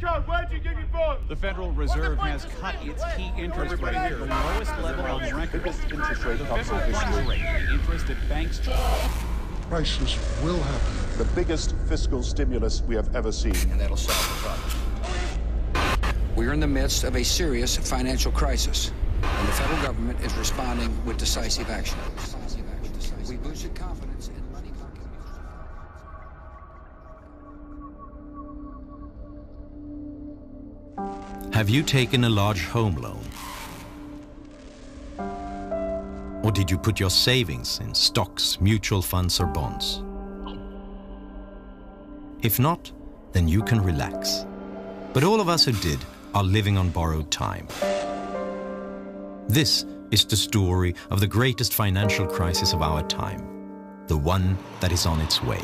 Where'd you get your bonds? The Federal Reserve has cut its key interest rate to the lowest level on record. Biggest interest rate The cuts federal in funds history. rate, the interest that banks Crisis will happen. The biggest fiscal stimulus we have ever seen. And that'll solve the problem. We're in the midst of a serious financial crisis, and the federal government is responding with decisive action. We boosted confidence in money market. Have you taken a large home loan? Or did you put your savings in stocks, mutual funds, or bonds? If not, then you can relax. But all of us who did are living on borrowed time. This is the story of the greatest financial crisis of our time, the one that is on its way.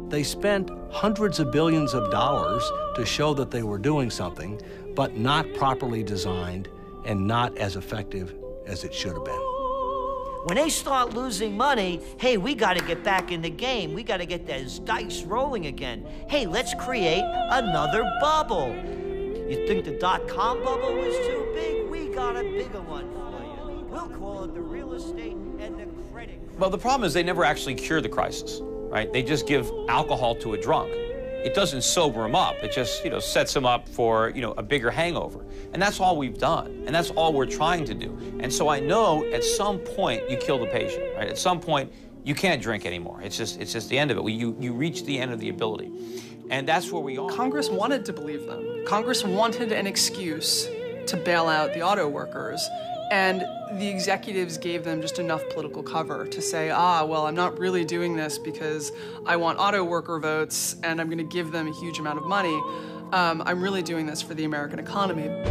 They spent hundreds of billions of dollars to show that they were doing something, but not properly designed and not as effective as it should have been. When they start losing money, hey, we got to get back in the game. We got to get those dice rolling again. Hey, let's create another bubble. You think the dot-com bubble was too big? We got a bigger one for you. We'll call it the real estate and the credit. Well, the problem is they never actually cure the crisis, right? They just give alcohol to a drunk. It doesn't sober him up. It just, sets him up for, a bigger hangover. And that's all we've done. And that's all we're trying to do. And so I know at some point you kill the patient, right? At some point you can't drink anymore. It's just the end of it. You reach the end of the ability. And that's where we are. Congress wanted to believe them. Congress wanted an excuse to bail out the auto workers. And the executives gave them just enough political cover to say, well, I'm not really doing this because I want auto worker votes and I'm going to give them a huge amount of money. I'm really doing this for the American economy. The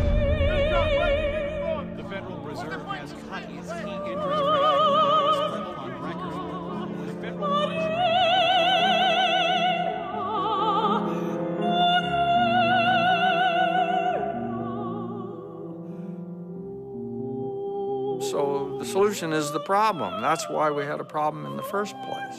Federal Reserve has cut its key interest rate to the lowest level on record. The federal funds rate. So the solution is the problem. That's why we had a problem in the first place.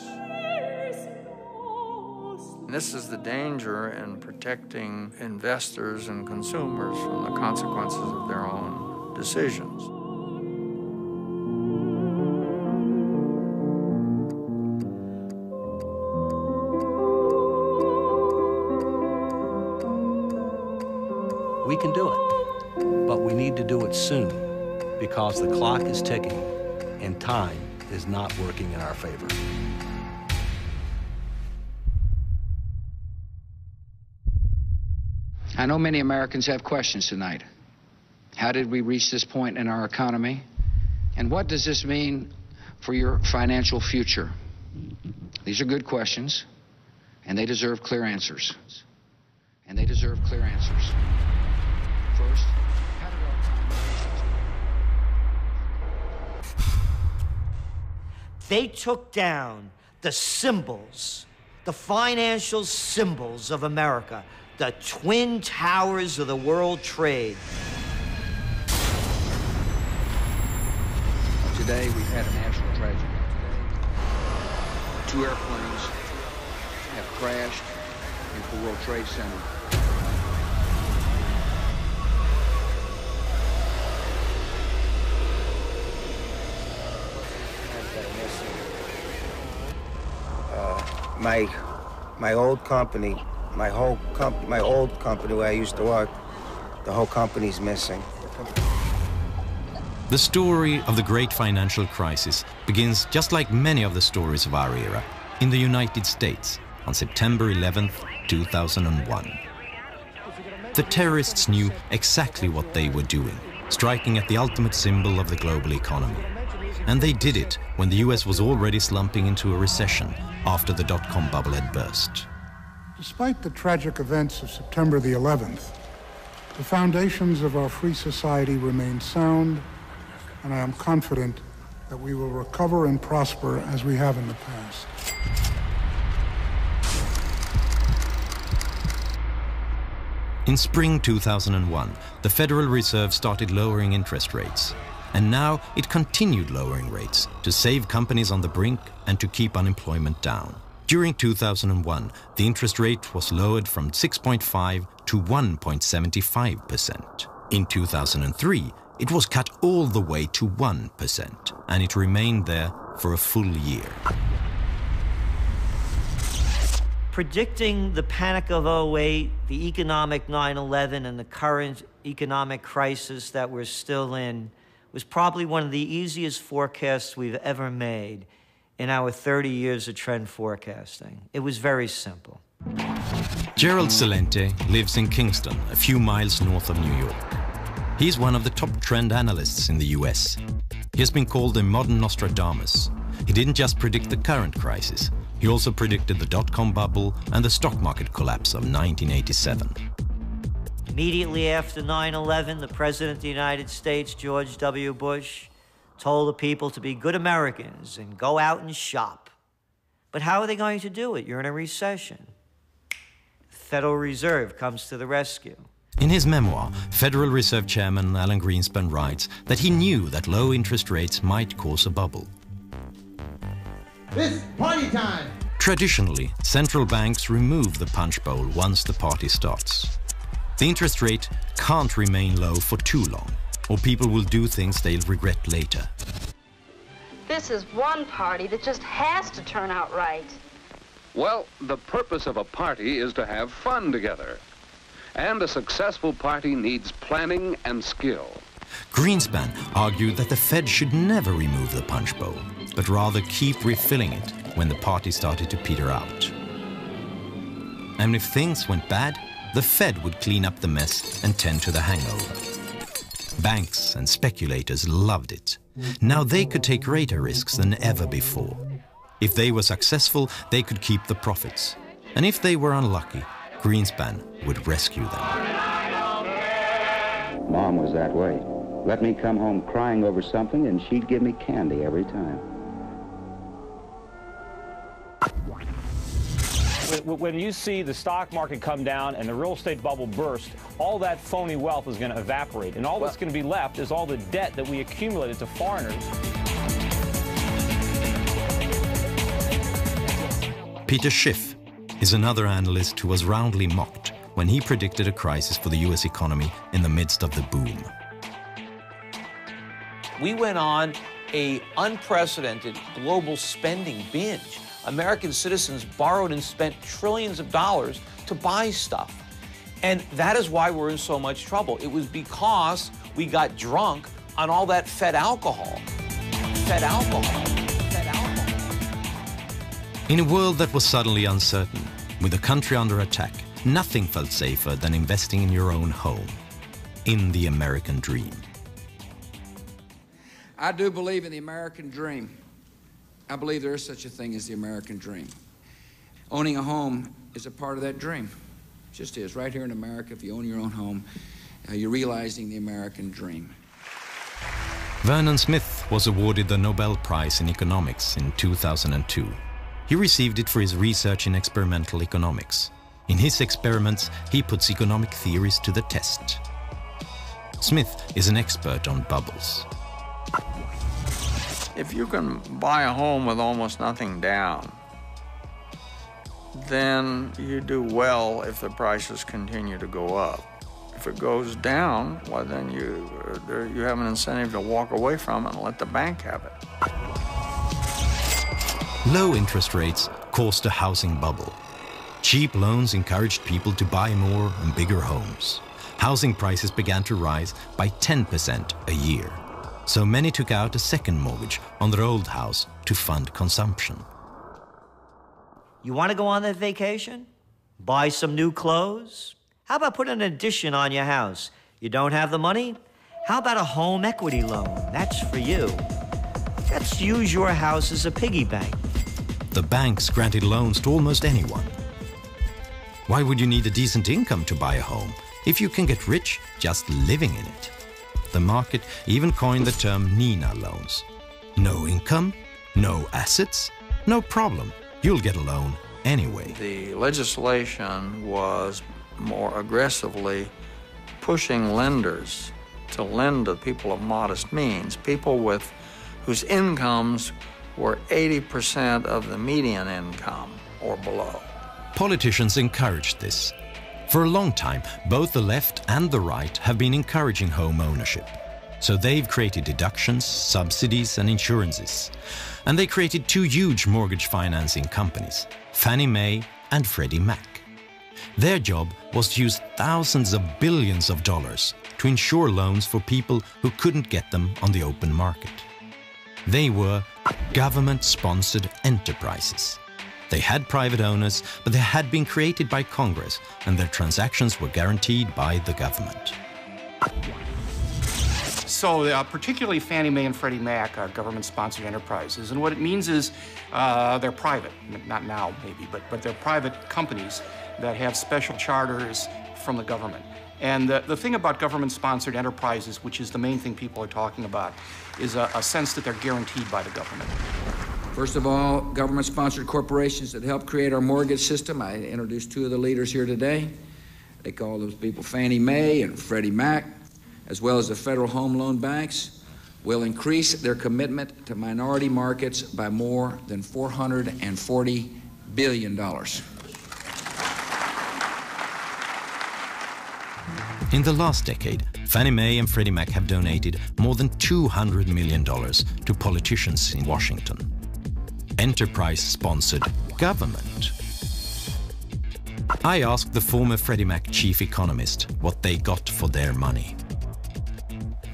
And this is the danger in protecting investors and consumers from the consequences of their own decisions. We can do it, but we need to do it soon because the clock is ticking and time is not working in our favor. I know many Americans have questions tonight. How did we reach this point in our economy? And what does this mean for your financial future? These are good questions, and they deserve clear answers. And they deserve clear answers. First, how did our economy reach this point? They took down the symbols, the financial symbols of America, the twin towers of the world trade. Today, we've had a national tragedy. 2 airplanes have crashed into the World Trade Center. My old company, my old company where I used to work, the whole company's missing. The story of the great financial crisis begins, just like many of the stories of our era, in the United States on September 11th, 2001. The terrorists knew exactly what they were doing, striking at the ultimate symbol of the global economy. And they did it when the US was already slumping into a recession after the dot-com bubble had burst. Despite the tragic events of September the 11th, the foundations of our free society remain sound, and I am confident that we will recover and prosper as we have in the past. In spring 2001, the Federal Reserve started lowering interest rates. And now it continued lowering rates to save companies on the brink and to keep unemployment down. During 2001, the interest rate was lowered from 6.5 to 1.75%. In 2003, it was cut all the way to 1%, and it remained there for a full year. Predicting the panic of 08, the economic 9/11, and the current economic crisis that we're still in was probably one of the easiest forecasts we've ever made in our 30 years of trend forecasting. It was very simple. Gerald Celente lives in Kingston, a few miles north of New York. He's one of the top trend analysts in the US. He has been called a modern Nostradamus. He didn't just predict the current crisis, he also predicted the dot-com bubble and the stock market collapse of 1987. Immediately after 9/11, the President of the United States, George W. Bush, told the people to be good Americans and go out and shop. But how are they going to do it? You're in a recession. The Federal Reserve comes to the rescue. In his memoir, Federal Reserve Chairman Alan Greenspan writes that he knew that low interest rates might cause a bubble. It's party time! Traditionally, central banks remove the punch bowl once the party starts. The interest rate can't remain low for too long, or people will do things they'll regret later. This is one party that just has to turn out right. Well, the purpose of a party is to have fun together. And a successful party needs planning and skill. Greenspan argued that the Fed should never remove the punch bowl, but rather keep refilling it when the party started to peter out. And if things went bad, the Fed would clean up the mess and tend to the hangover. Banks and speculators loved it. Now they could take greater risks than ever before. If they were successful, they could keep the profits. And if they were unlucky, Greenspan would rescue them. Mom was that way. Let me come home crying over something and she'd give me candy every time. When you see the stock market come down and the real estate bubble burst, all that phony wealth is going to evaporate. And all that's going to be left is all the debt that we accumulated to foreigners. Peter Schiff is another analyst who was roundly mocked when he predicted a crisis for the US economy in the midst of the boom. We went on an unprecedented global spending binge. American citizens borrowed and spent trillions of dollars to buy stuff. And that is why we're in so much trouble. It was because we got drunk on all that Fed alcohol. Fed alcohol. Fed alcohol. In a world that was suddenly uncertain, with the country under attack, nothing felt safer than investing in your own home, in the American dream. I do believe in the American dream. I believe there is such a thing as the American dream. Owning a home is a part of that dream. It just is. Right here in America, if you own your own home, you're realizing the American dream. Vernon Smith was awarded the Nobel Prize in Economics in 2002. He received it for his research in experimental economics. In his experiments, he puts economic theories to the test. Smith is an expert on bubbles. If you can buy a home with almost nothing down, then you do well if the prices continue to go up. If it goes down, well, then you have an incentive to walk away from it and let the bank have it. Low interest rates caused a housing bubble. Cheap loans encouraged people to buy more and bigger homes. Housing prices began to rise by 10% a year. So many took out a second mortgage on their old house to fund consumption. You want to go on that vacation? Buy some new clothes? How about putting an addition on your house? You don't have the money? How about a home equity loan? That's for you. Let's use your house as a piggy bank. The banks granted loans to almost anyone. Why would you need a decent income to buy a home if you can get rich just living in it? The market even coined the term Nina loans. No income, no assets, no problem. You'll get a loan anyway. The legislation was more aggressively pushing lenders to lend to people of modest means, people whose incomes were 80% of the median income or below. Politicians encouraged this. For a long time, both the left and the right have been encouraging home ownership. So they've created deductions, subsidies and insurances. And they created two huge mortgage financing companies, Fannie Mae and Freddie Mac. Their job was to use thousands of billions of dollars to insure loans for people who couldn't get them on the open market. They were government-sponsored enterprises. They had private owners, but they had been created by Congress, and their transactions were guaranteed by the government. So particularly Fannie Mae and Freddie Mac are government-sponsored enterprises, and what it means is they're private, not now maybe, but they're private companies that have special charters from the government. And the thing about government-sponsored enterprises, which is the main thing people are talking about, is a sense that they're guaranteed by the government. First of all, government-sponsored corporations that help create our mortgage system. I introduced two of the leaders here today. They call those people Fannie Mae and Freddie Mac, as well as the federal home loan banks, will increase their commitment to minority markets by more than $440 billion. In the last decade, Fannie Mae and Freddie Mac have donated more than $200 million to politicians in Washington. Enterprise-sponsored government. I asked the former Freddie Mac chief economist what they got for their money.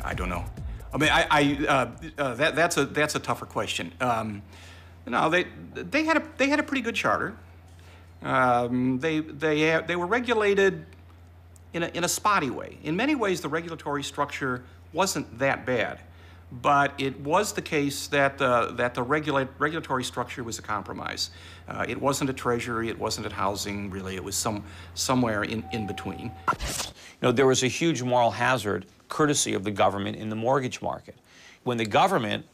I don't know. I mean, that's a tougher question. No, they had a pretty good charter. They were regulated in a spotty way. In many ways, the regulatory structure wasn't that bad. But it was the case that the regulatory structure was a compromise. It wasn't a treasury, it wasn't a housing, really. It was somewhere in between. You know, there was a huge moral hazard courtesy of the government in the mortgage market. When the government,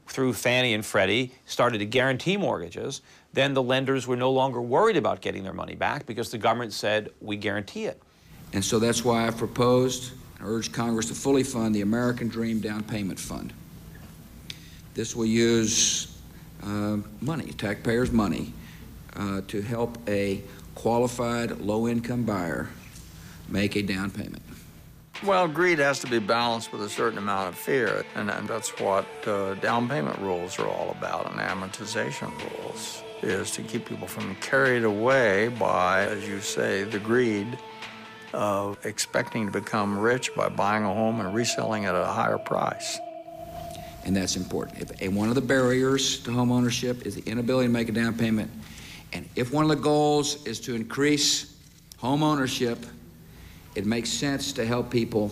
through Fannie and Freddie, started to guarantee mortgages, then the lenders were no longer worried about getting their money back because the government said, we guarantee it. And so that's why I've proposed and urged Congress to fully fund the American Dream Down Payment Fund. This will use money, taxpayers' money, to help a qualified low-income buyer make a down payment. Well, greed has to be balanced with a certain amount of fear, and that's what down payment rules are all about, and amortization rules, is to keep people from carried away by, as you say, the greed of expecting to become rich by buying a home and reselling it at a higher price. And that's important. If one of the barriers to home ownership is the inability to make a down payment, and if one of the goals is to increase home ownership, it makes sense to help people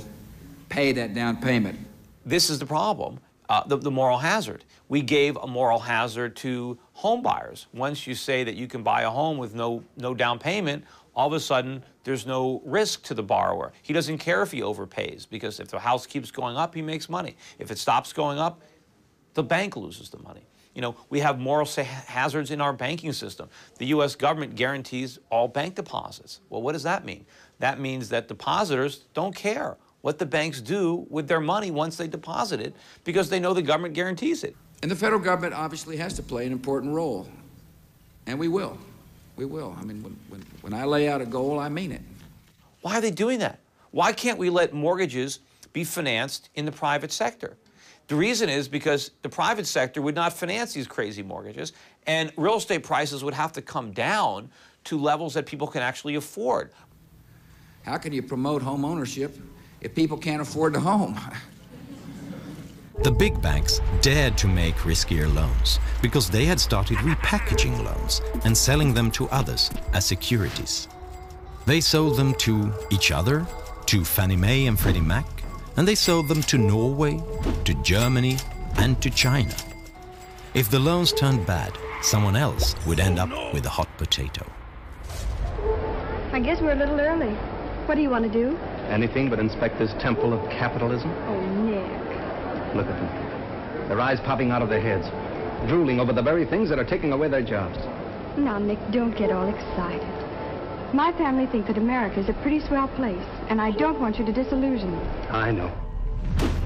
pay that down payment. This is the problem, the moral hazard. We gave a moral hazard to home buyers. Once you say that you can buy a home with no down payment, all of a sudden there's no risk to the borrower. He doesn't care if he overpays, because if the house keeps going up, he makes money. If it stops going up, the bank loses the money. You know, we have moral hazards in our banking system. The U.S. government guarantees all bank deposits. Well, what does that mean? That means that depositors don't care what the banks do with their money once they deposit it, because they know the government guarantees it. And the federal government obviously has to play an important role, and we will. We will. I mean, when I lay out a goal, I mean it. Why are they doing that? Why can't we let mortgages be financed in the private sector? The reason is because the private sector would not finance these crazy mortgages, and real estate prices would have to come down to levels that people can actually afford. How can you promote home ownership if people can't afford the home? The big banks dared to make riskier loans because they had started repackaging loans and selling them to others as securities. They sold them to each other, to Fannie Mae and Freddie Mac, and they sold them to Norway, to Germany, and to China. If the loans turned bad, someone else would end up with a hot potato. I guess we're a little early. What do you want to do? Anything but inspect this temple of capitalism. Oh, Nick. Look at them. Their eyes popping out of their heads, drooling over the very things that are taking away their jobs. Now, Nick, don't get all excited. My family think that America is a pretty swell place, and I don't want you to disillusion them. I know.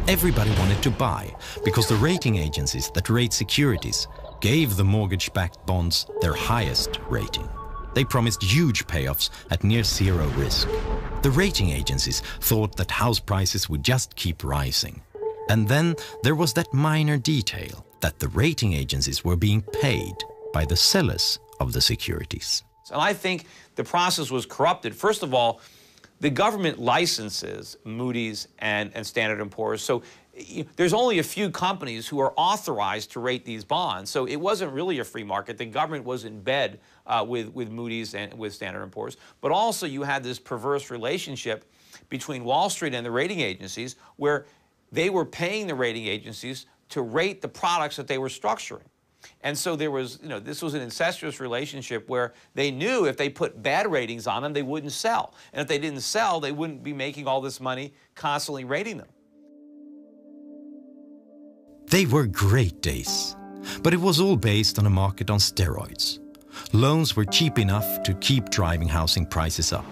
Everybody wanted to buy because the rating agencies that rate securities gave the mortgage-backed bonds their highest rating. They promised huge payoffs at near zero risk. The rating agencies thought that house prices would just keep rising. And then there was that minor detail that the rating agencies were being paid by the sellers of the securities. And I think the process was corrupted. First of all, the government licenses Moody's and Standard & Poor's. So there's only a few companies who are authorized to rate these bonds. So it wasn't really a free market. The government was in bed with Moody's and with Standard & Poor's. But also you had this perverse relationship between Wall Street and the rating agencies where they were paying the rating agencies to rate the products that they were structuring. And so there was, this was an incestuous relationship where they knew if they put bad ratings on them, they wouldn't sell. And if they didn't sell, they wouldn't be making all this money constantly rating them. They were great days, but it was all based on a market on steroids. Loans were cheap enough to keep driving housing prices up.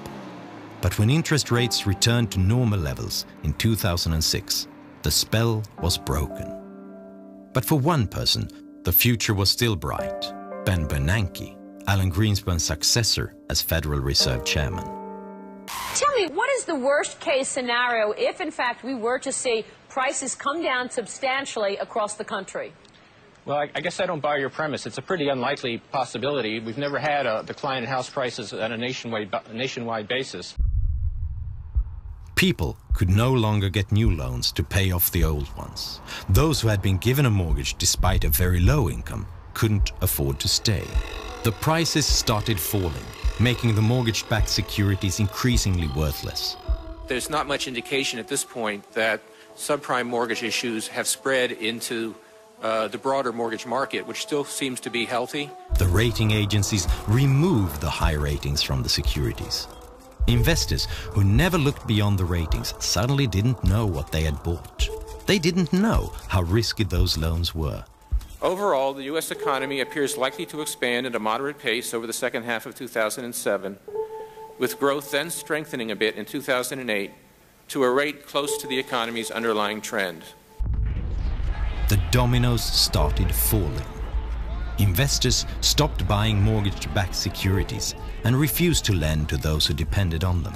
But when interest rates returned to normal levels in 2006, the spell was broken. But for one person, the future was still bright. Ben Bernanke, Alan Greenspan's successor as Federal Reserve Chairman. Tell me, what is the worst case scenario if, in fact, we were to see prices come down substantially across the country? Well, I guess I don't buy your premise. It's a pretty unlikely possibility. We've never had a decline in house prices on a nationwide basis. People could no longer get new loans to pay off the old ones. Those who had been given a mortgage despite a very low income couldn't afford to stay. The prices started falling, making the mortgage-backed securities increasingly worthless. There's not much indication at this point that subprime mortgage issues have spread into the broader mortgage market, which still seems to be healthy. The rating agencies removed the high ratings from the securities. Investors who never looked beyond the ratings suddenly didn't know what they had bought. They didn't know how risky those loans were. Overall, the U.S. economy appears likely to expand at a moderate pace over the second half of 2007, with growth then strengthening a bit in 2008 to a rate close to the economy's underlying trend. The dominoes started falling. Investors stopped buying mortgage-backed securities and refused to lend to those who depended on them.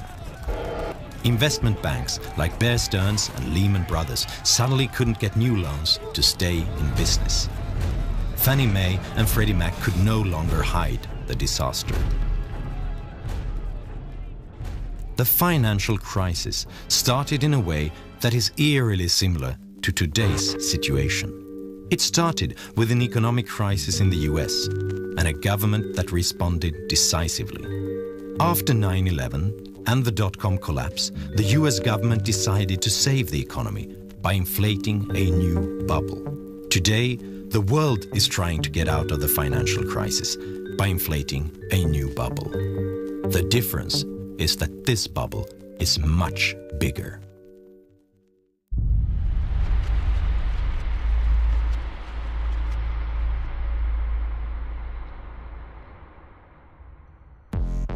Investment banks like Bear Stearns and Lehman Brothers suddenly couldn't get new loans to stay in business. Fannie Mae and Freddie Mac could no longer hide the disaster. The financial crisis started in a way that is eerily similar to today's situation. It started with an economic crisis in the US and a government that responded decisively. After 9/11 and the dot-com collapse, the US government decided to save the economy by inflating a new bubble. Today, the world is trying to get out of the financial crisis by inflating a new bubble. The difference is that this bubble is much bigger.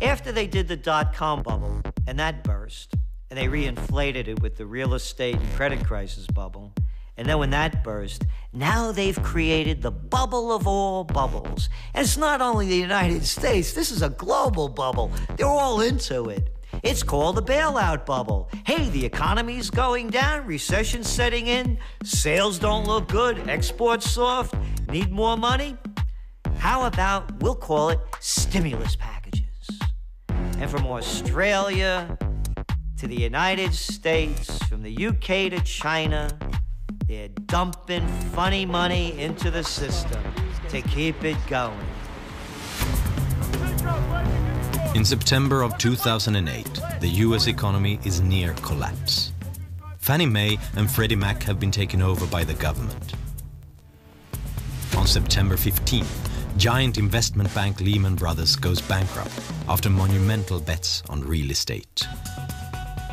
After they did the dot-com bubble, and that burst, and they reinflated it with the real estate and credit crisis bubble, and then when that burst, now they've created the bubble of all bubbles. And it's not only the United States, this is a global bubble. They're all into it. It's called the bailout bubble. Hey, the economy's going down, recession's setting in, sales don't look good, exports soft, need more money? How about, we'll call it stimulus packages. And from Australia to the United States, from the UK to China, they're dumping funny money into the system to keep it going. In September of 2008, the US economy is near collapse. Fannie Mae and Freddie Mac have been taken over by the government. On September 15th, giant investment bank Lehman Brothers goes bankrupt after monumental bets on real estate.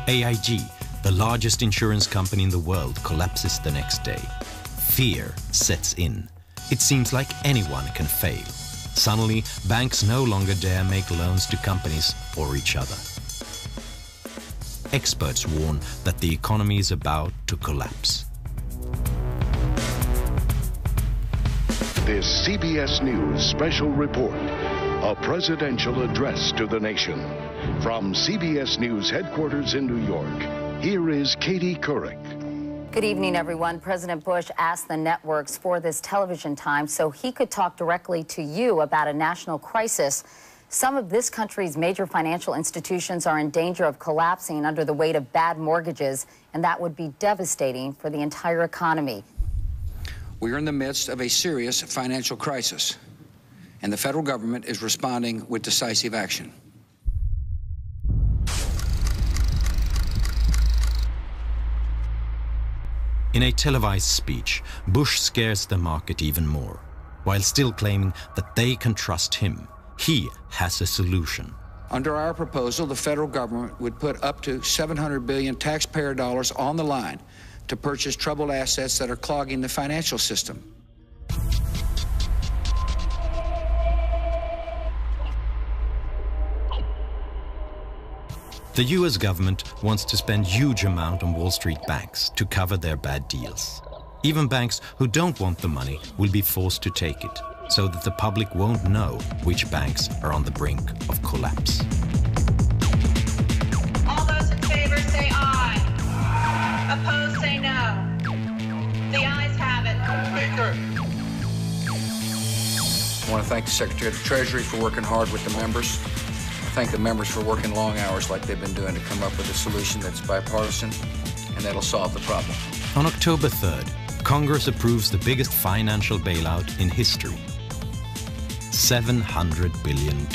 AIG, the largest insurance company in the world, collapses the next day. Fear sets in. It seems like anyone can fail. Suddenly, banks no longer dare make loans to companies or each other. Experts warn that the economy is about to collapse. This CBS News special report, a presidential address to the nation. From CBS News headquarters in New York, here is Katie Couric. Good evening, everyone. President Bush asked the networks for this television time so he could talk directly to you about a national crisis. Some of this country's major financial institutions are in danger of collapsing under the weight of bad mortgages, and that would be devastating for the entire economy. We are in the midst of a serious financial crisis, and the federal government is responding with decisive action. In a televised speech, Bush scares the market even more, while still claiming that they can trust him. He has a solution. Under our proposal, the federal government would put up to $700 billion taxpayer dollars on the line to purchase troubled assets that are clogging the financial system. The US government wants to spend huge amount on Wall Street banks to cover their bad deals. Even banks who don't want the money will be forced to take it, so that the public won't know which banks are on the brink of collapse. All those in favor say aye. Opposed say no. The ayes have it. Speaker. I want to thank the Secretary of the Treasury for working hard with the members. I thank the members for working long hours like they've been doing to come up with a solution that's bipartisan and that'll solve the problem. On October 3rd, Congress approves the biggest financial bailout in history. $700 billion.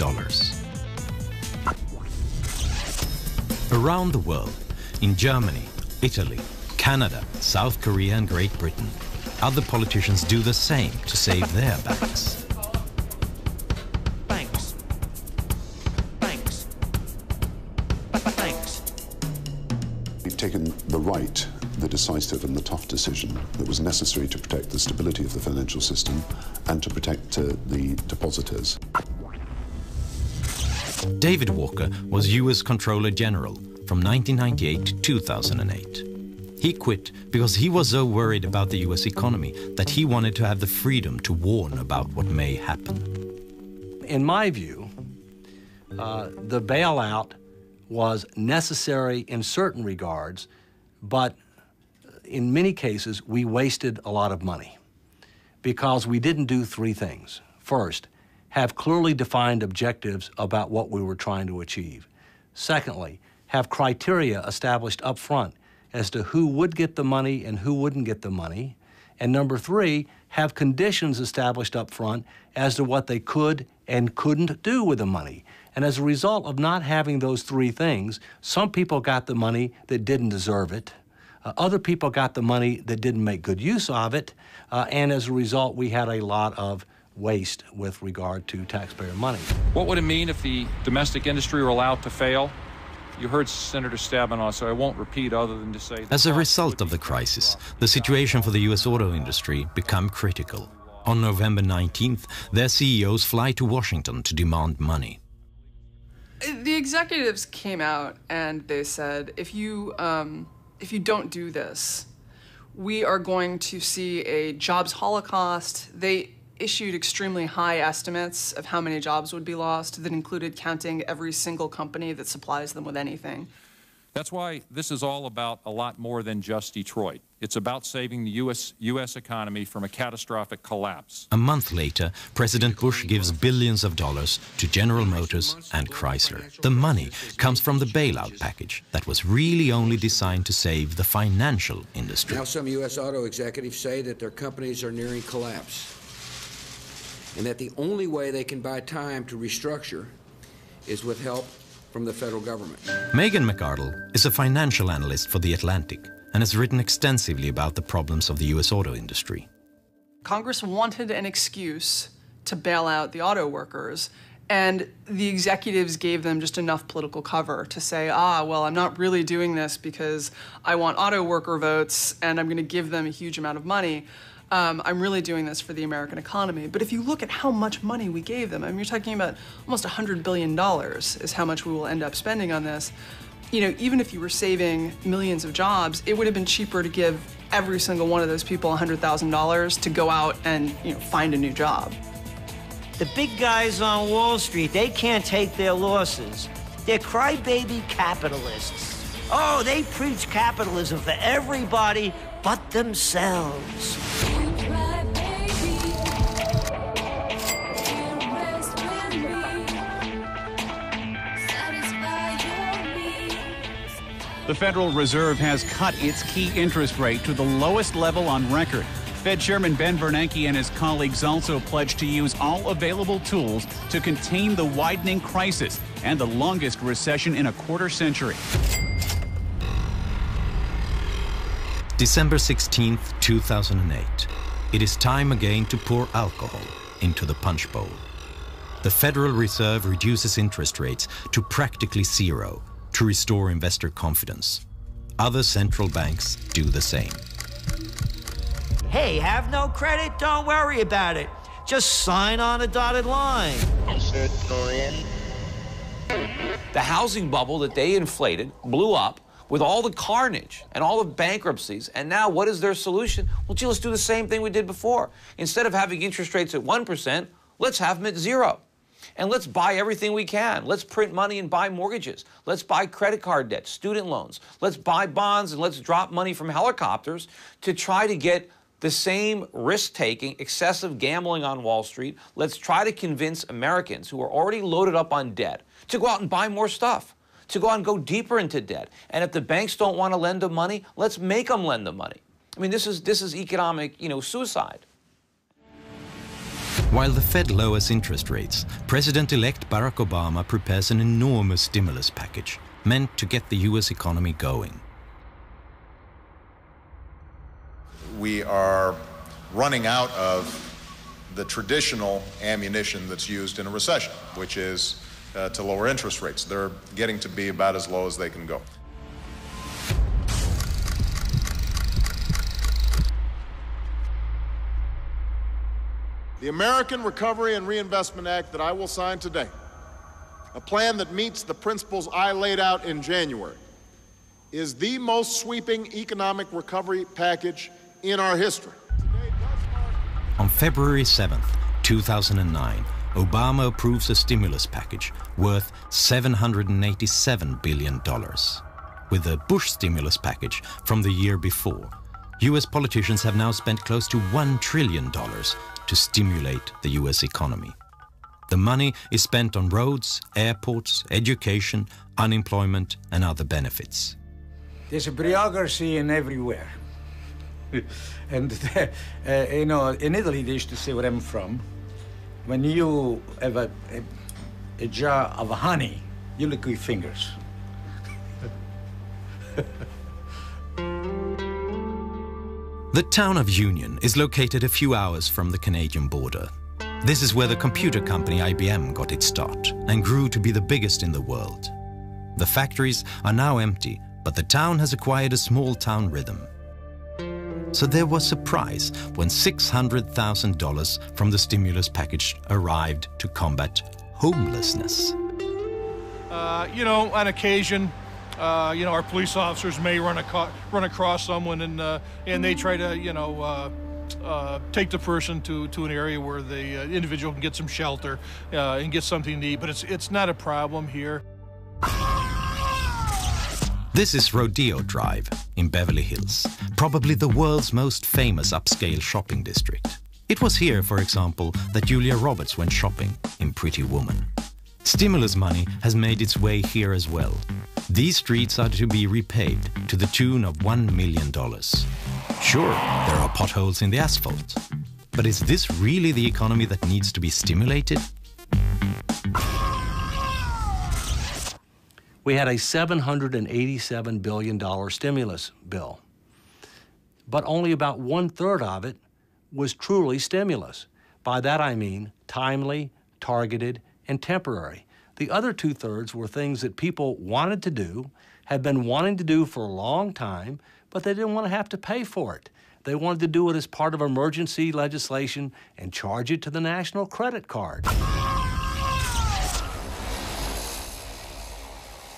Around the world, in Germany, Italy, Canada, South Korea and Great Britain, other politicians do the same to save their banks. We've taken the right, the decisive and the tough decision that was necessary to protect the stability of the financial system and to protect the depositors. David Walker was US Comptroller General from 1998 to 2008. He quit because he was so worried about the US economy that he wanted to have the freedom to warn about what may happen. In my view, the bailout was necessary in certain regards, but in many cases, we wasted a lot of money because we didn't do three things. First, have clearly defined objectives about what we were trying to achieve. Secondly, have criteria established up front as to who would get the money and who wouldn't get the money. And number three, have conditions established up front as to what they could and couldn't do with the money. And as a result of not having those three things, some people got the money that didn't deserve it. Other people got the money that didn't make good use of it. And as a result, we had a lot of waste with regard to taxpayer money. What would it mean if the domestic industry were allowed to fail? You heard Senator Stabenow, so I won't repeat other than to say... As a result of the crisis, the situation for the US auto industry became critical. On November 19th, their CEOs fly to Washington to demand money. The executives came out and they said, if you don't do this, we are going to see a jobs holocaust. They issued extremely high estimates of how many jobs would be lost that included counting every single company that supplies them with anything. That's why this is all about a lot more than just Detroit. It's about saving the U.S. economy from a catastrophic collapse. A month later, President Bush gives billions of dollars to General Motors and Chrysler. The money comes from the bailout package that was really only designed to save the financial industry. Now some U.S. auto executives say that their companies are nearing collapse and that the only way they can buy time to restructure is with help from the federal government. Megan McArdle is a financial analyst for The Atlantic and has written extensively about the problems of the U.S. auto industry. Congress wanted an excuse to bail out the auto workers, and the executives gave them just enough political cover to say, well, I'm not really doing this because I want auto worker votes and I'm going to give them a huge amount of money. I'm really doing this for the American economy. But if you look at how much money we gave them, I mean, you're talking about almost $100 billion is how much we will end up spending on this. You know, even if you were saving millions of jobs, it would have been cheaper to give every single one of those people $100,000 to go out and, you know, find a new job. The big guys on Wall Street, they can't take their losses. They're crybaby capitalists. Oh, they preach capitalism for everybody but themselves. The Federal Reserve has cut its key interest rate to the lowest level on record. Fed Chairman Ben Bernanke and his colleagues also pledged to use all available tools to contain the widening crisis and the longest recession in a quarter century. December 16th, 2008. It is time again to pour alcohol into the punch bowl. The Federal Reserve reduces interest rates to practically zero to restore investor confidence. Other central banks do the same. Hey, have no credit? Don't worry about it. Just sign on a dotted line. The housing bubble that they inflated blew up with all the carnage and all the bankruptcies, and now what is their solution? Well, gee, let's do the same thing we did before. Instead of having interest rates at 1%, let's have them at 0. And let's buy everything we can. Let's print money and buy mortgages. Let's buy credit card debt, student loans. Let's buy bonds and let's drop money from helicopters to try to get the same risk-taking, excessive gambling on Wall Street. Let's try to convince Americans who are already loaded up on debt to go out and buy more stuff, to go out and go deeper into debt. And if the banks don't want to lend them money, let's make them lend them money. I mean, this is economic, suicide. While the Fed lowers interest rates, President-elect Barack Obama prepares an enormous stimulus package meant to get the U.S. economy going. We are running out of the traditional ammunition that's used in a recession, which is to lower interest rates. They're getting to be about as low as they can go. The American Recovery and Reinvestment Act that I will sign today, a plan that meets the principles I laid out in January, is the most sweeping economic recovery package in our history. On February 7th, 2009, Obama approves a stimulus package worth $787 billion. With the Bush stimulus package from the year before, U.S. politicians have now spent close to $1 trillion to stimulate the U.S. economy. The money is spent on roads, airports, education, unemployment, and other benefits. There's a bureaucracy in everywhere. And, in Italy, they used to say where I'm from, when you have a jar of honey, you lick your fingers. The town of Union is located a few hours from the Canadian border. This is where the computer company IBM got its start and grew to be the biggest in the world. The factories are now empty, but the town has acquired a small town rhythm. So there was surprise when $600,000 from the stimulus package arrived to combat homelessness. On occasion, our police officers may run across someone and they try to, take the person to an area where the individual can get some shelter and get something to eat, but it's not a problem here. This is Rodeo Drive in Beverly Hills, probably the world's most famous upscale shopping district. It was here, for example, that Julia Roberts went shopping in Pretty Woman. Stimulus money has made its way here as well. These streets are to be repaved to the tune of $1 million. Sure, there are potholes in the asphalt, but is this really the economy that needs to be stimulated? We had a $787 billion stimulus bill, but only about 1/3 of it was truly stimulus. By that I mean timely, targeted, and temporary. The other 2/3 were things that people wanted to do, had been wanting to do for a long time, but they didn't want to have to pay for it. They wanted to do it as part of emergency legislation and charge it to the national credit card.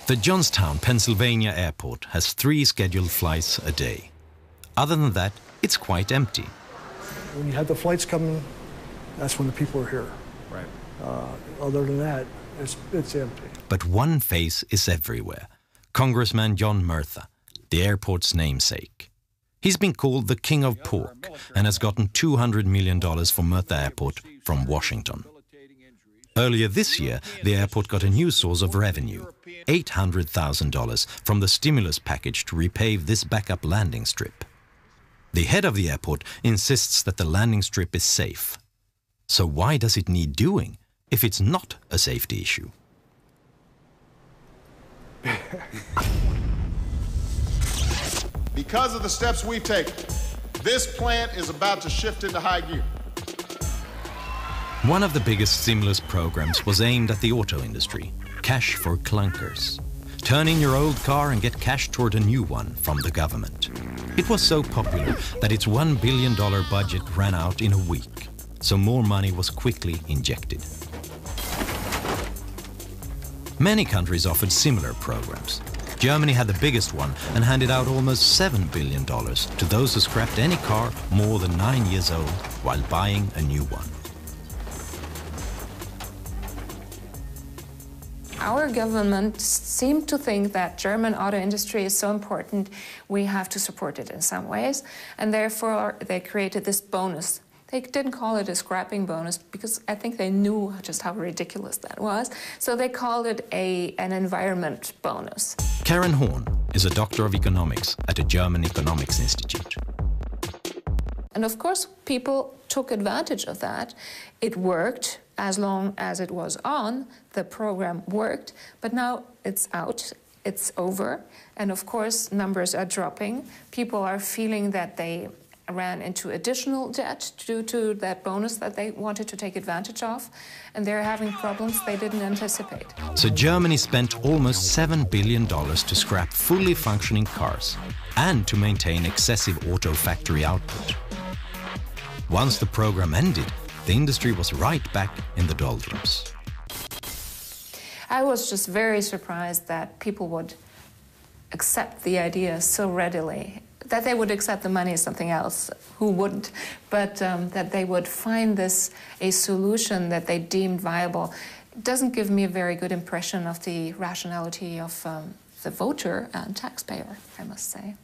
The Johnstown, Pennsylvania airport has 3 scheduled flights a day. Other than that, it's quite empty. When you have the flights coming, that's when the people are here. Right. Other than that, it's empty. But one face is everywhere. Congressman John Murtha, the airport's namesake. He's been called the king of pork and has gotten $200 million for Murtha Airport from Washington. Earlier this year, the airport got a new source of revenue, $800,000 from the stimulus package to repave this backup landing strip. The head of the airport insists that the landing strip is safe. So why does it need doing if it's not a safety issue? Because of the steps we've taken, this plant is about to shift into high gear. One of the biggest stimulus programs was aimed at the auto industry, cash for clunkers. Turn in your old car and get cash toward a new one from the government. It was so popular that its $1 billion budget ran out in a week, so more money was quickly injected. Many countries offered similar programs. Germany had the biggest one and handed out almost $7 billion to those who scrapped any car more than 9 years old while buying a new one. Our government seemed to think that German auto industry is so important, we have to support it in some ways, and therefore they created this bonus. They didn't call it a scrapping bonus because I think they knew just how ridiculous that was, so they called it an environment bonus. Karen Horn is a doctor of economics at the German Economics Institute. And of course, people took advantage of that. It worked as long as it was on, the program worked, but now it's out, it's over, and of course, numbers are dropping. People are feeling that they ran into additional debt due to that bonus that they wanted to take advantage of, and they're having problems they didn't anticipate. So Germany spent almost $7 billion to scrap fully functioning cars and to maintain excessive auto factory output. Once the program ended, the industry was right back in the doldrums. I was just very surprised that people would accept the idea so readily. That they would accept the money is something else, who wouldn't, but that they would find this a solution that they deemed viable. It doesn't give me a very good impression of the rationality of the voter and taxpayer, I must say.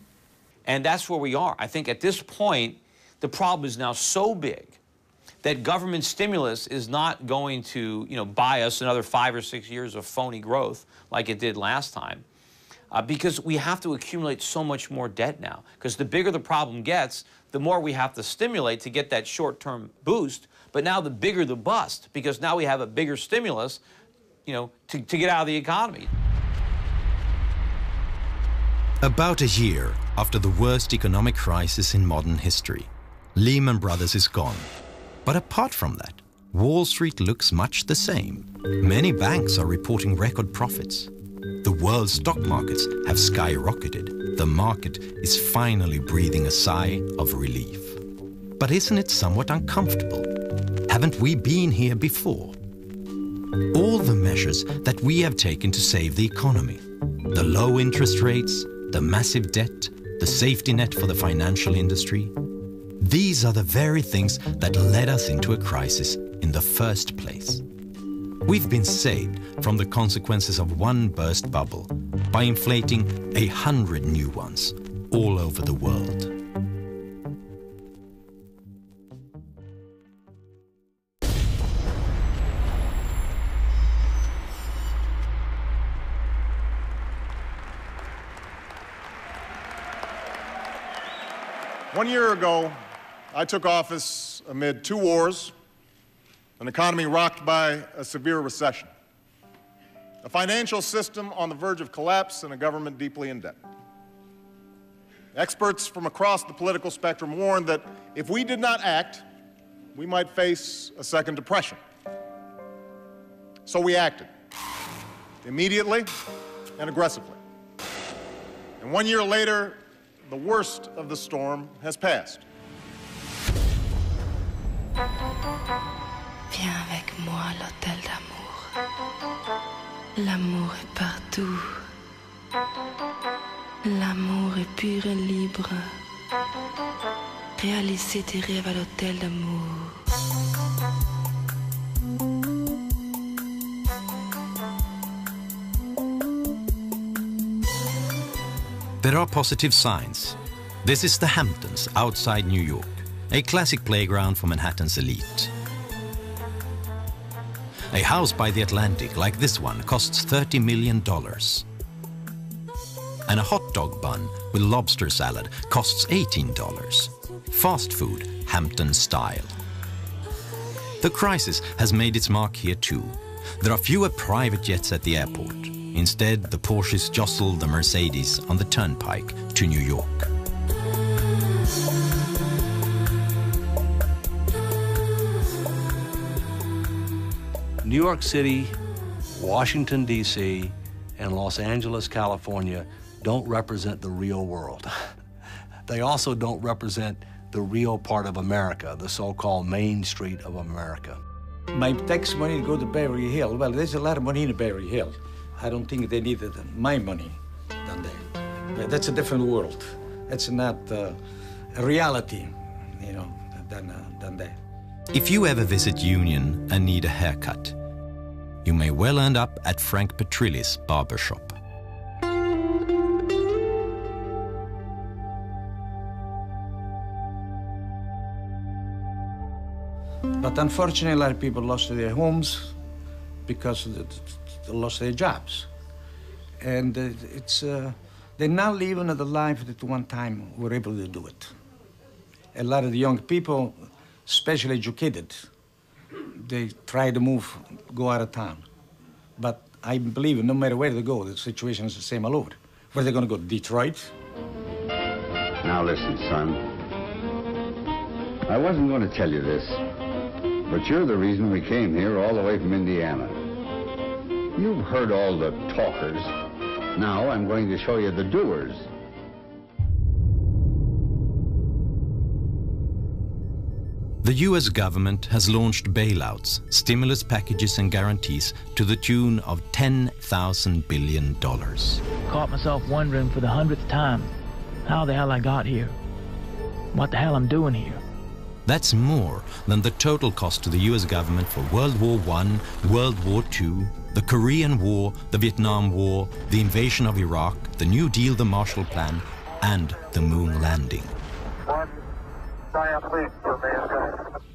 And that's where we are. I think at this point, the problem is now so big that government stimulus is not going to, buy us another 5 or 6 years of phony growth like it did last time. Because we have to accumulate so much more debt now. Because the bigger the problem gets, the more we have to stimulate to get that short-term boost. But now the bigger the bust, because now we have a bigger stimulus, to get out of the economy. About a year after the worst economic crisis in modern history, Lehman Brothers is gone. But apart from that, Wall Street looks much the same. Many banks are reporting record profits. The world's stock markets have skyrocketed. The market is finally breathing a sigh of relief. But isn't it somewhat uncomfortable? Haven't we been here before? All the measures that we have taken to save the economy, the low interest rates, the massive debt, the safety net for the financial industry, these are the very things that led us into a crisis in the first place. We've been saved from the consequences of one burst bubble by inflating 100 new ones all over the world. One year ago, I took office amid 2 wars, an economy rocked by a severe recession, a financial system on the verge of collapse, and a government deeply in debt. Experts from across the political spectrum warned that if we did not act, we might face a second depression. So we acted, immediately and aggressively. And 1 year later, the worst of the storm has passed. Viens avec moi à l'hôtel d'amour. L'amour est partout. L'amour est pur et libre. Réaliser tes rêves à l'hôtel d'amour. There are positive signs. This is the Hamptons outside New York, a classic playground for Manhattan's elite. A house by the Atlantic like this one costs $30 million. And a hot dog bun with lobster salad costs $18. Fast food, Hampton style. The crisis has made its mark here too. There are fewer private jets at the airport. Instead, the Porsches jostle the Mercedes on the turnpike to New York. New York City, Washington, D.C., and Los Angeles, California don't represent the real world. They also don't represent the real part of America, the so-called Main Street of America. My tax money go to Beverly Hills. Well, there's a lot of money in Beverly Hills. I don't think they needed my money than they. But that's a different world. That's not a reality, you know, than that. If you ever visit Union and need a haircut, you may well end up at Frank Petrilli's barbershop. But unfortunately, a lot of people lost their homes because they lost their jobs. And they're not living the life that one time were able to do it. A lot of the young people, especially educated, they try to move, go out of town. But I believe no matter where they go, the situation is the same all over. Where they're going to go, Detroit? Now listen, son. I wasn't going to tell you this, but you're the reason we came here all the way from Indiana. You've heard all the talkers. Now I'm going to show you the doers. The US government has launched bailouts, stimulus packages and guarantees to the tune of $10,000 billion. Caught myself wondering for the 100th time how the hell I got here. What the hell I'm doing here. That's more than the total cost to the US government for World War I, World War II, the Korean War, the Vietnam War, the invasion of Iraq, the New Deal, the Marshall Plan, and the moon landing.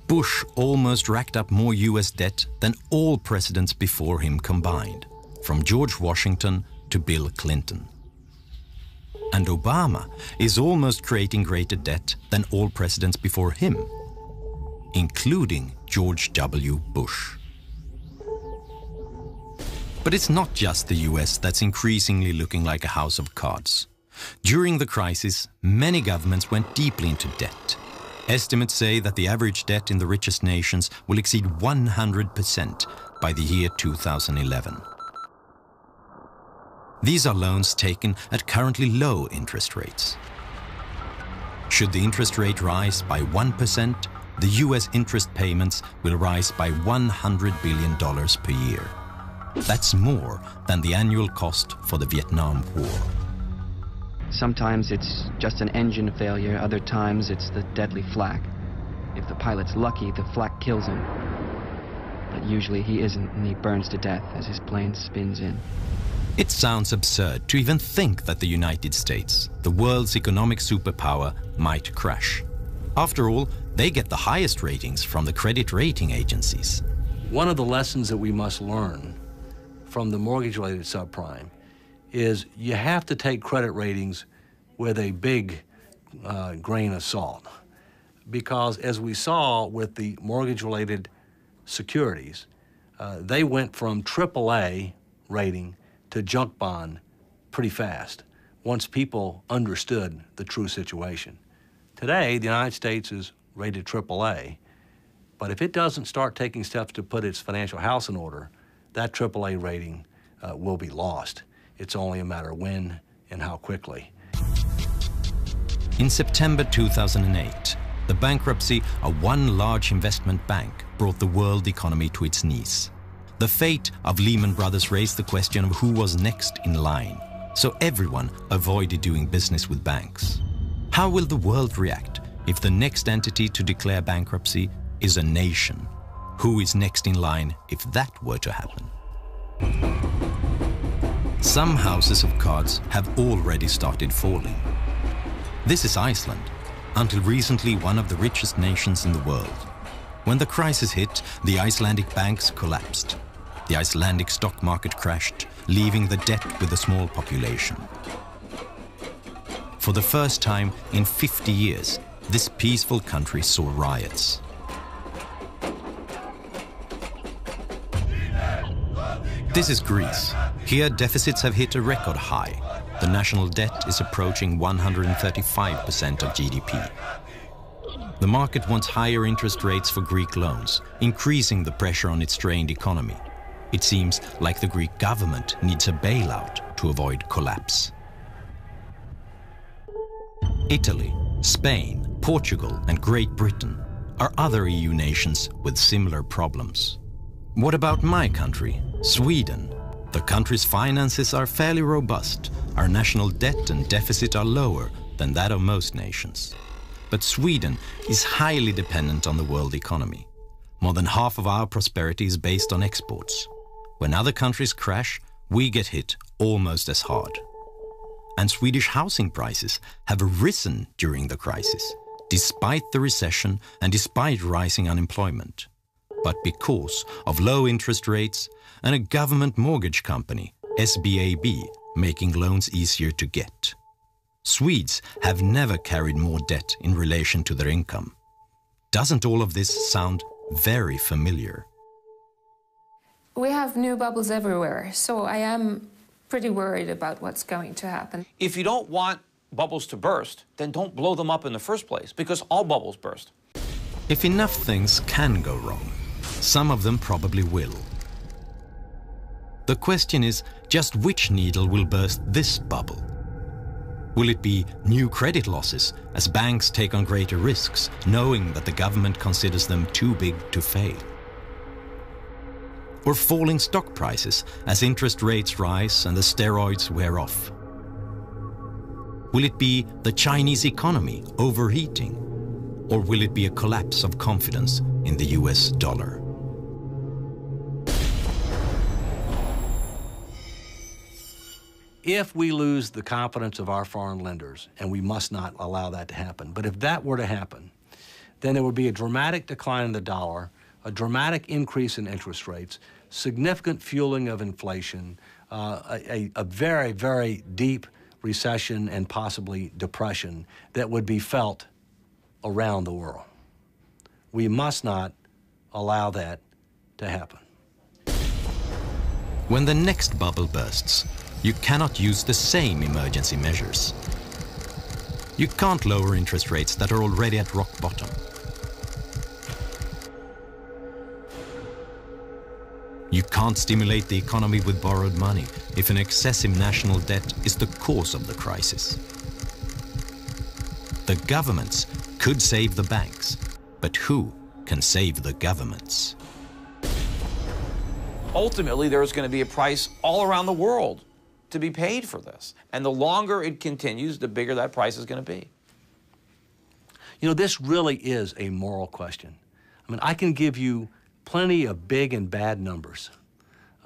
Bush almost racked up more US debt than all presidents before him combined, from George Washington to Bill Clinton. And Obama is almost creating greater debt than all presidents before him, including George W. Bush. But it's not just the US that's increasingly looking like a house of cards. During the crisis, many governments went deeply into debt. Estimates say that the average debt in the richest nations will exceed 100% by the year 2011. These are loans taken at currently low interest rates. Should the interest rate rise by 1%, the US interest payments will rise by $100 billion per year. That's more than the annual cost for the Vietnam War. Sometimes it's just an engine failure, other times it's the deadly flak. If the pilot's lucky, the flak kills him. But usually he isn't, and he burns to death as his plane spins in. It sounds absurd to even think that the United States, the world's economic superpower, might crash. After all, they get the highest ratings from the credit rating agencies. One of the lessons that we must learn from the mortgage-related subprime is you have to take credit ratings with a big grain of salt. Because as we saw with the mortgage-related securities, they went from AAA rating to junk bond pretty fast once people understood the true situation. Today, the United States is rated AAA, but if it doesn't start taking steps to put its financial house in order, that AAA rating will be lost. It's only a matter of when and how quickly. In September 2008, The bankruptcy of one large investment bank brought the world economy to its knees. The fate of Lehman Brothers raised the question of who was next in line, so everyone avoided doing business with banks. How will the world react if the next entity to declare bankruptcy is a nation? Who is next in line if that were to happen? Some houses of cards have already started falling. This is Iceland, until recently one of the richest nations in the world. When the crisis hit, the Icelandic banks collapsed. The Icelandic stock market crashed, leaving the debt with a small population. For the first time in 50 years, this peaceful country saw riots. This is Greece. Here, deficits have hit a record high. The national debt is approaching 135% of GDP. The market wants higher interest rates for Greek loans, increasing the pressure on its strained economy. It seems like the Greek government needs a bailout to avoid collapse. Italy, Spain, Portugal, and Great Britain are other EU nations with similar problems. What about my country, Sweden? The country's finances are fairly robust. Our national debt and deficit are lower than that of most nations. But Sweden is highly dependent on the world economy. More than half of our prosperity is based on exports. When other countries crash, we get hit almost as hard. And Swedish housing prices have risen during the crisis, despite the recession and despite rising unemployment. But because of low interest rates and a government mortgage company, SBAB, making loans easier to get. Swedes have never carried more debt in relation to their income. Doesn't all of this sound very familiar? We have new bubbles everywhere, so I am pretty worried about what's going to happen. If you don't want bubbles to burst, then don't blow them up in the first place, because all bubbles burst. If enough things can go wrong, some of them probably will. The question is just which needle will burst this bubble? Will it be new credit losses as banks take on greater risks, knowing that the government considers them too big to fail? Or falling stock prices as interest rates rise and the steroids wear off? Will it be the Chinese economy overheating? Or will it be a collapse of confidence in the US dollar? If we lose the confidence of our foreign lenders, and we must not allow that to happen, but if that were to happen, then there would be a dramatic decline in the dollar, a dramatic increase in interest rates, significant fueling of inflation, a very, very deep recession and possibly depression that would be felt around the world. We must not allow that to happen. When the next bubble bursts, you cannot use the same emergency measures. You can't lower interest rates that are already at rock bottom. You can't stimulate the economy with borrowed money if an excessive national debt is the cause of the crisis. The governments could save the banks, but who can save the governments? Ultimately, there's going to be a price all around the world to be paid for this. And the longer it continues, the bigger that price is going to be. You know, this really is a moral question. I mean, I can give you plenty of big and bad numbers.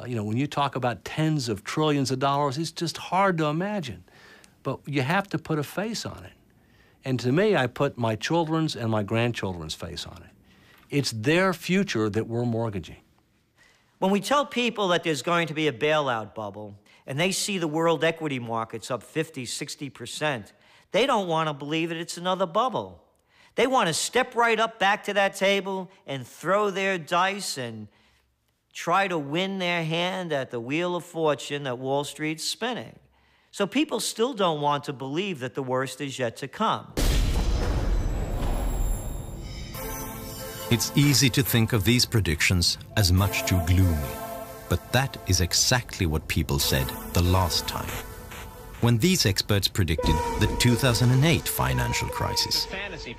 You know, when you talk about tens of trillions of dollars, it's just hard to imagine. But you have to put a face on it. And to me, I put my children's and my grandchildren's face on it. It's their future that we're mortgaging. When we tell people that there's going to be a bailout bubble, and they see the world equity markets up 50, 60%, they don't want to believe that it's another bubble. They want to step right up back to that table and throw their dice and try to win their hand at the wheel of fortune that Wall Street's spinning. So people still don't want to believe that the worst is yet to come. It's easy to think of these predictions as much too gloomy, but that is exactly what people said the last time. when these experts predicted the 2008 financial crisis.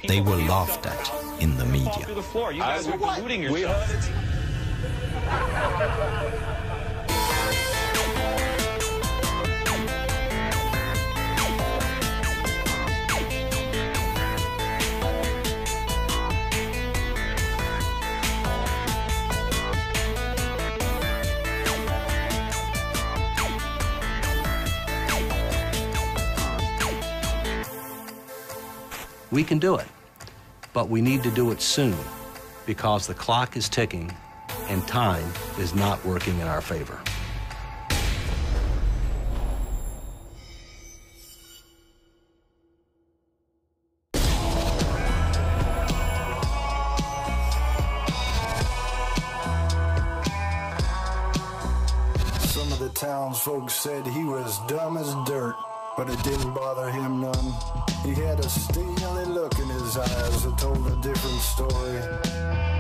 They were laughed at in the media. You guys are deluding yourself. We can do it, but we need to do it soon because the clock is ticking and time is not working in our favor. Some of the townsfolk said he was dumb as dirt, but it didn't bother him none. He had a steely look in his eyes that told a different story.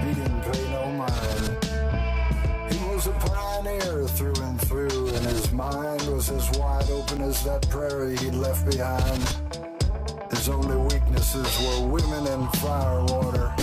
He didn't pay no mind. He was a pioneer through and through, and his mind was as wide open as that prairie he'd left behind. His only weaknesses were women and firewater.